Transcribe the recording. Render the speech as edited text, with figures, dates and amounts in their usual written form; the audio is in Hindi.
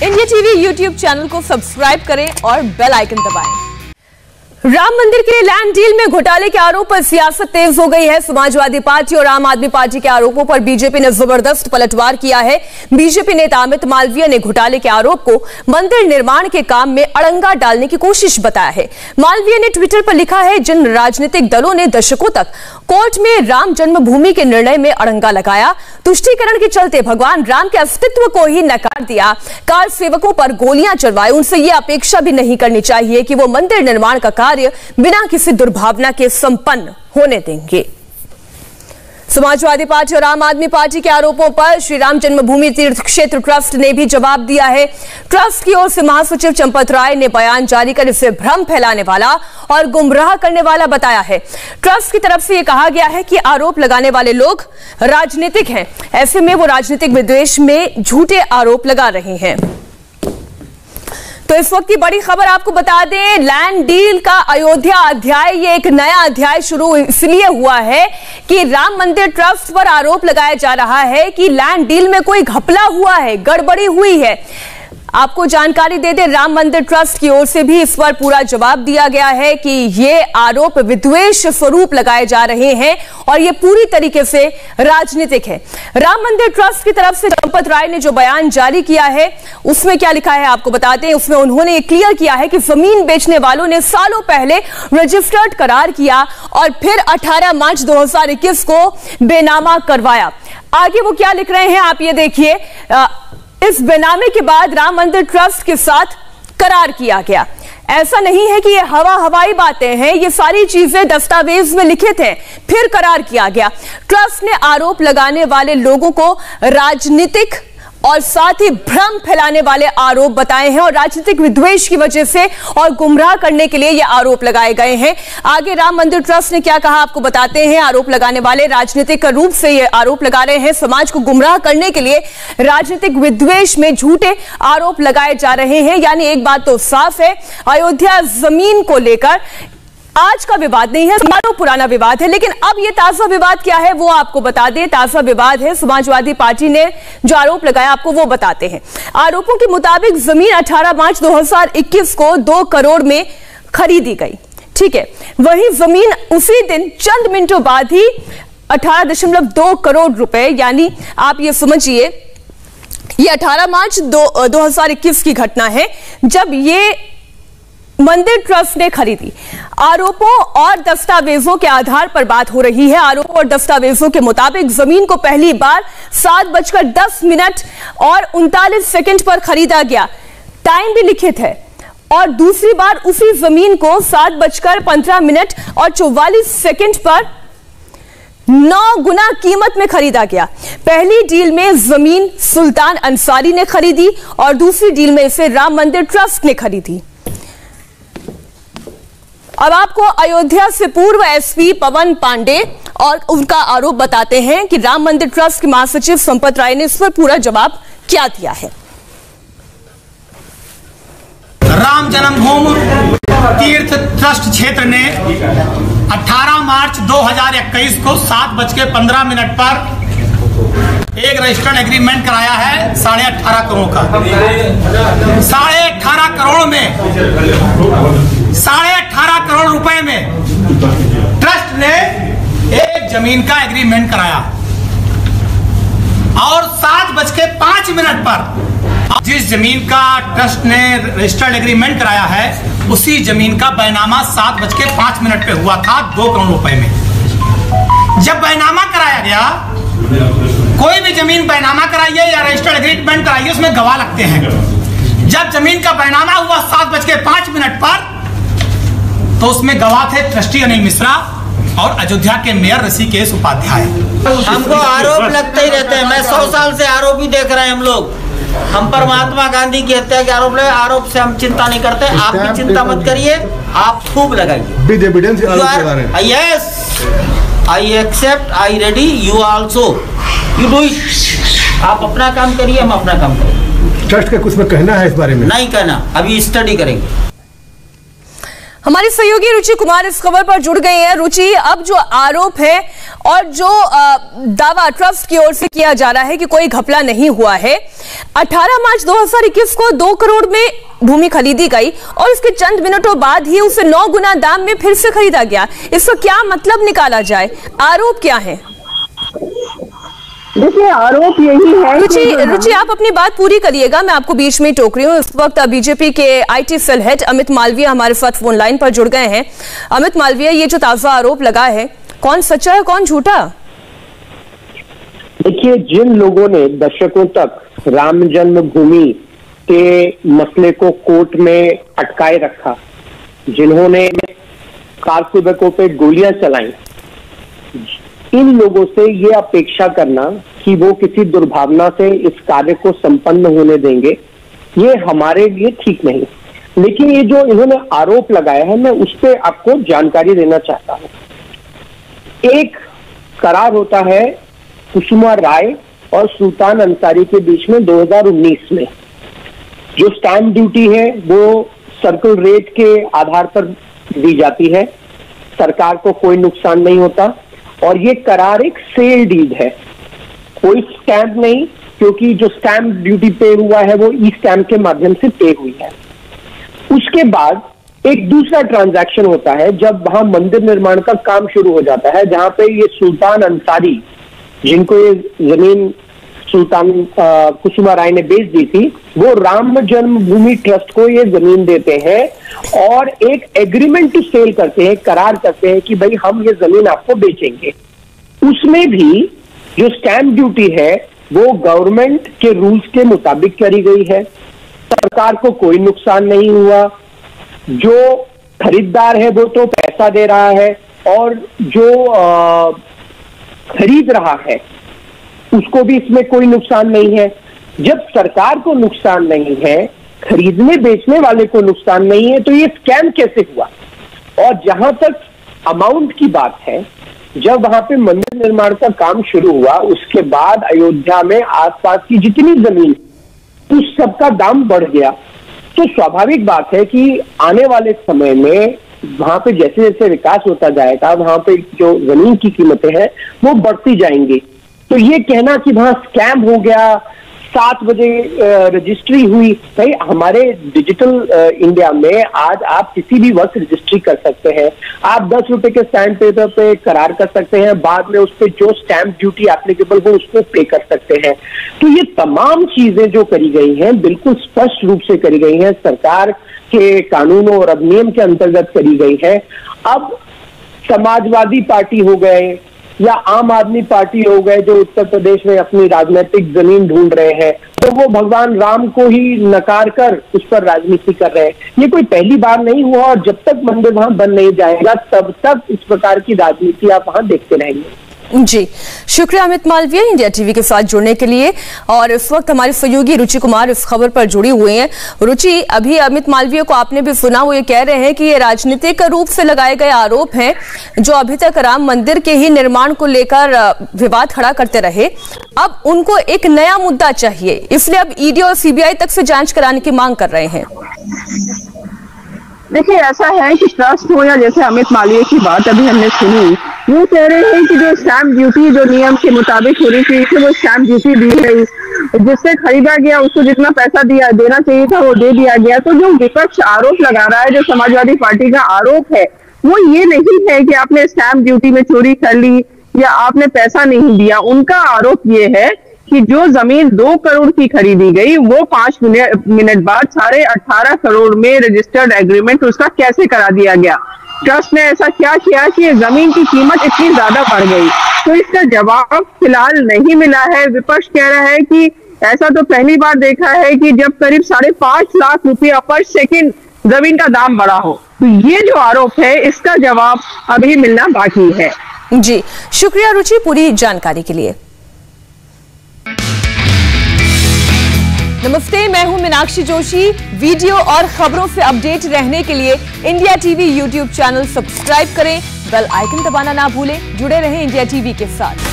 इंडिया टीवी यूट्यूब चैनल को सब्सक्राइब करें और बेल आइकन दबाएं। राम मंदिर के लैंड डील में घोटाले के आरोप पर सियासत तेज हो गई है। समाजवादी पार्टी और आम आदमी पार्टी के आरोपों पर बीजेपी ने जबरदस्त पलटवार किया है। बीजेपी नेता अमित मालवीय ने घोटाले के आरोप को मंदिर निर्माण के काम में अड़ंगा डालने की कोशिश बताया है। मालवीय ने ट्विटर पर लिखा है, जिन राजनीतिक दलों ने दशकों तक कोर्ट में राम जन्मभूमि के निर्णय में अड़ंगा लगाया, तुष्टीकरण के चलते भगवान राम के अस्तित्व को ही नकार दिया, कार सेवकों पर गोलियां चलवाई, उनसे यह अपेक्षा भी नहीं करनी चाहिए कि वो मंदिर निर्माण का कार्य बिना किसी दुर्भावना के संपन्न होने देंगे। समाजवादी पार्टी और आम आदमी पार्टी के आरोपों पर श्री राम जन्मभूमि तीर्थ क्षेत्र ट्रस्ट ने भी जवाब दिया है। ट्रस्ट की ओर से महासचिव चंपत राय ने बयान जारी कर इसे भ्रम फैलाने वाला और गुमराह करने वाला बताया है। ट्रस्ट की तरफ से यह कहा गया है कि आरोप लगाने वाले लोग राजनीतिक हैं, ऐसे में वो राजनीतिक विद्वेष में झूठे आरोप लगा रहे हैं। तो इस वक्त की बड़ी खबर आपको बता दें, लैंड डील का अयोध्या अध्याय, ये एक नया अध्याय शुरू इसलिए हुआ है कि राम मंदिर ट्रस्ट पर आरोप लगाया जा रहा है कि लैंड डील में कोई घपला हुआ है, गड़बड़ी हुई है। आपको जानकारी दे दें, राम मंदिर ट्रस्ट की ओर से भी इस पर पूरा जवाब दिया गया है कि ये आरोप विद्वेष स्वरूप लगाए जा रहे हैं और ये पूरी तरीके से राजनीतिक है। राम मंदिर ट्रस्ट की तरफ से चंपत राय ने जो बयान जारी किया है उसमें क्या लिखा है आपको बताते हैं। उसमें उन्होंने क्लियर किया है कि जमीन बेचने वालों ने सालों पहले रजिस्टर्ड करार किया और फिर 18 मार्च 2021 को बेनामा करवाया। आगे वो क्या लिख रहे हैं आप ये देखिए, इस बेनामे के बाद राम मंदिर ट्रस्ट के साथ करार किया गया। ऐसा नहीं है कि ये हवाई बातें हैं, ये सारी चीजें दस्तावेज में लिखित हैं, फिर करार किया गया। ट्रस्ट ने आरोप लगाने वाले लोगों को राजनीतिक और साथ ही भ्रम फैलाने वाले आरोप बताए हैं और राजनीतिक विद्वेष की वजह से और गुमराह करने के लिए ये आरोप लगाए गए हैं। आगे राम मंदिर ट्रस्ट ने क्या कहा आपको बताते हैं। आरोप लगाने वाले राजनीतिक रूप से ये आरोप लगा रहे हैं, समाज को गुमराह करने के लिए राजनीतिक विद्वेष में झूठे आरोप लगाए जा रहे हैं। यानी एक बात तो साफ है, अयोध्या जमीन को लेकर आज का विवाद नहीं है, हमारा पुराना विवाद है। लेकिन अब ये ताजा विवाद क्या है वो आपको बता दें। ताजा विवाद है, समाजवादी पार्टी ने जो आरोप लगाया आपको वो बताते हैं। आरोपों के मुताबिक जमीन 18 मार्च 2021 को 2 करोड़ में खरीदी गई, ठीक है। वही जमीन उसी दिन चंद मिनटों बाद ही 18.2 करोड़ रुपए, यानी आप ये समझिए ये 18 मार्च 2021 की घटना है जब ये मंदिर ट्रस्ट ने खरीदी। आरोपों और दस्तावेजों के आधार पर बात हो रही है। आरोपों और दस्तावेजों के मुताबिक जमीन को पहली बार 7:10 और 39 सेकंड पर खरीदा गया, टाइम भी लिखित है। और दूसरी बार उसी जमीन को 7:15 और 44 सेकंड पर 9 गुना कीमत में खरीदा गया। पहली डील में जमीन सुल्तान अंसारी ने खरीदी और दूसरी डील में इसे राम मंदिर ट्रस्ट ने खरीदी। अब आपको अयोध्या से पूर्व एसपी पवन पांडे और उनका आरोप बताते हैं कि राम मंदिर ट्रस्ट के महासचिव चंपत राय ने इस पर पूरा जवाब क्या दिया है। राम जन्मभूमि तीर्थ ट्रस्ट क्षेत्र ने 18 मार्च 2021 को 7:15 पर एक रजिस्टर्ड एग्रीमेंट कराया है 18.5 करोड़ का। 18.5 करोड़ में 18.5 करोड़ रुपए में ट्रस्ट ने एक जमीन का एग्रीमेंट कराया और 7:05 पर जिस जमीन का ट्रस्ट ने रजिस्टर्ड एग्रीमेंट कराया है उसी जमीन का बैनामा 7:05 पे हुआ था 2 करोड़ रुपए में। जब बैनामा कराया गया, कोई भी जमीन बैनामा कराइए या रजिस्टर्ड एग्रीमेंट कराइए उसमें गवाह लगते हैं। जब जमीन का बैनामा हुआ 7:05 पर तो उसमें गवाह थे ट्रस्टी अनिल मिश्रा और अयोध्या के मेयर ऋषिकेश उपाध्याय। हमको आरोप लगते ही रहते हैं, मैं 100 साल से आरोप ही देख रहे हैं। हम लोग हम पर महात्मा गांधी की हत्या के आरोप लगे, आरोप से हम चिंता नहीं करते। आप भी चिंता मत करिए, आप खूब लगाइए। Yes, I accept, I ready, you also, you do it. आप अपना काम करिए, हम अपना काम करेंगे। ट्रस्ट का कुछ में कहना है इस बारे में? नहीं कहना, अभी स्टडी करेंगे। हमारी सहयोगी रुचि कुमार इस खबर पर जुड़ गई हैं। रुचि, अब जो आरोप है और जो दावा ट्रस्ट की ओर से किया जा रहा है कि कोई घपला नहीं हुआ है, 18 मार्च 2021 को 2 करोड़ में भूमि खरीदी गई और इसके चंद मिनटों बाद ही उसे 9 गुना दाम में फिर से खरीदा गया। इसका क्या मतलब निकाला जाए? आरोप क्या है? देखिए, आरोप यही है। रुचि आप अपनी बात पूरी करिएगा, मैं आपको बीच में टोक रही हूँ। इस वक्त बीजेपी के IT cell head Amit Malviya हमारे साथ फोन लाइन पर जुड़ गए हैं। अमित मालवीय, ये जो ताजा आरोप लगा है, कौन सच्चा है कौन झूठा? देखिए, जिन लोगों ने दशकों तक राम जन्मभूमि के मसले को कोर्ट में अटकाए रखा, जिन्होंने कारकुनों पे गोलियां चलाई, इन लोगों से ये अपेक्षा करना कि वो किसी दुर्भावना से इस कार्य को संपन्न होने देंगे, ये हमारे लिए ठीक नहीं। लेकिन ये जो इन्होंने आरोप लगाया है, मैं उस पर आपको जानकारी देना चाहता हूं। एक करार होता है कुसुमा राय और सुल्तान अंसारी के बीच में 2019 में। जो स्टैंप ड्यूटी है वो सर्कल रेट के आधार पर दी जाती है, सरकार को कोई नुकसान नहीं होता। और ये करार एक सेल डीड है, कोई स्टैंप नहीं, क्योंकि जो स्टैंप ड्यूटी पे हुआ है वो ई स्टैंप के माध्यम से पे हुई है। उसके बाद एक दूसरा ट्रांजैक्शन होता है जब वहां मंदिर निर्माण का काम शुरू हो जाता है, जहां पे ये सुल्तान अंसारी, जिनको ये जमीन सुल्तान कुसुमा राय ने बेच दी थी, वो राम जन्मभूमि ट्रस्ट को ये जमीन देते हैं और एक एग्रीमेंट टू सेल करते हैं, करार करते हैं कि भाई हम ये जमीन आपको बेचेंगे। उसमें भी जो स्टैंप ड्यूटी है वो गवर्नमेंट के रूल्स के मुताबिक करी गई है, सरकार को कोई नुकसान नहीं हुआ। जो खरीदार है वो तो पैसा दे रहा है और जो खरीद रहा है उसको भी इसमें कोई नुकसान नहीं है। जब सरकार को नुकसान नहीं है, खरीदने बेचने वाले को नुकसान नहीं है, तो ये स्कैम कैसे हुआ? और जहां तक अमाउंट की बात है, जब वहां पे मंदिर निर्माण का काम शुरू हुआ, उसके बाद अयोध्या में आसपास की जितनी जमीन, उस सब का दाम बढ़ गया। तो स्वाभाविक बात है कि आने वाले समय में वहां पे जैसे जैसे विकास होता जाएगा, वहां पे जो जमीन की कीमतें हैं वो बढ़ती जाएंगी। तो ये कहना कि वहां स्कैम हो गया, 7 बजे रजिस्ट्री हुई, भाई हमारे डिजिटल इंडिया में आज आप किसी भी वक्त रजिस्ट्री कर सकते हैं। आप 10 रुपए के स्टैंप पेपर पे करार कर सकते हैं, बाद में उस पर जो स्टैंप ड्यूटी एप्लीकेबल हो उसको पे कर सकते हैं। तो ये तमाम चीजें जो करी गई हैं बिल्कुल स्पष्ट रूप से करी गई हैं, सरकार के कानूनों और अधिनियम के अंतर्गत करी गई है। अब समाजवादी पार्टी हो गए या आम आदमी पार्टी हो गए जो उत्तर प्रदेश में अपनी राजनीतिक जमीन ढूंढ रहे हैं, तो वो भगवान राम को ही नकार कर उस पर राजनीति कर रहे हैं। ये कोई पहली बार नहीं हुआ और जब तक मंदिर वहां बन नहीं जाएगा तब तक इस प्रकार की राजनीति आप वहां देखते रहेंगे। जी, शुक्रिया अमित मालवीय इंडिया टीवी के साथ जुड़ने के लिए। और इस वक्त हमारे सहयोगी रुचि कुमार इस खबर पर जुड़ी हुई हैं। रुचि, अभी अमित मालवीय को आपने भी सुना, वो ये कह रहे हैं कि ये राजनीतिक रूप से लगाए गए आरोप हैं जो अभी तक राम मंदिर के ही निर्माण को लेकर विवाद खड़ा करते रहे। अब उनको एक नया मुद्दा चाहिए, इसलिए अब ईडी और सीबीआई तक से जांच कराने की मांग कर रहे हैं। देखिए, ऐसा है कि ट्रस्ट हो या जैसे अमित मालवीय की बात अभी हमने सुनी, वो कह रहे हैं कि जो स्टैंप ड्यूटी जो नियम के मुताबिक होनी चाहिए थी वो स्टैंप ड्यूटी दी गई, जिससे खरीदा गया उसको जितना पैसा देना चाहिए था वो दे दिया गया। तो जो विपक्ष आरोप लगा रहा है, जो समाजवादी पार्टी का आरोप है, वो ये नहीं है कि आपने स्टैंप ड्यूटी में चोरी कर ली या आपने पैसा नहीं दिया। उनका आरोप ये है कि जो जमीन 2 करोड़ की खरीदी गई वो 5 मिनट बाद 18.5 करोड़ में रजिस्टर्ड एग्रीमेंट उसका कैसे करा दिया गया। ट्रस्ट ने ऐसा क्या किया कि जमीन की कीमत इतनी ज्यादा बढ़ गई। तो इसका जवाब फिलहाल नहीं मिला है। विपक्ष कह रहा है कि ऐसा तो पहली बार देखा है कि जब करीब 5.5 लाख रुपया पर सेकंड जमीन का दाम बढ़ा हो। तो ये जो आरोप है इसका जवाब अभी मिलना बाकी है। जी, शुक्रिया रुचि पूरी जानकारी के लिए। नमस्ते, मैं हूं मीनाक्षी जोशी। वीडियो और खबरों से अपडेट रहने के लिए India TV YouTube channel subscribe करें, बेल आइकन दबाना ना भूलें। जुड़े रहें इंडिया टीवी के साथ।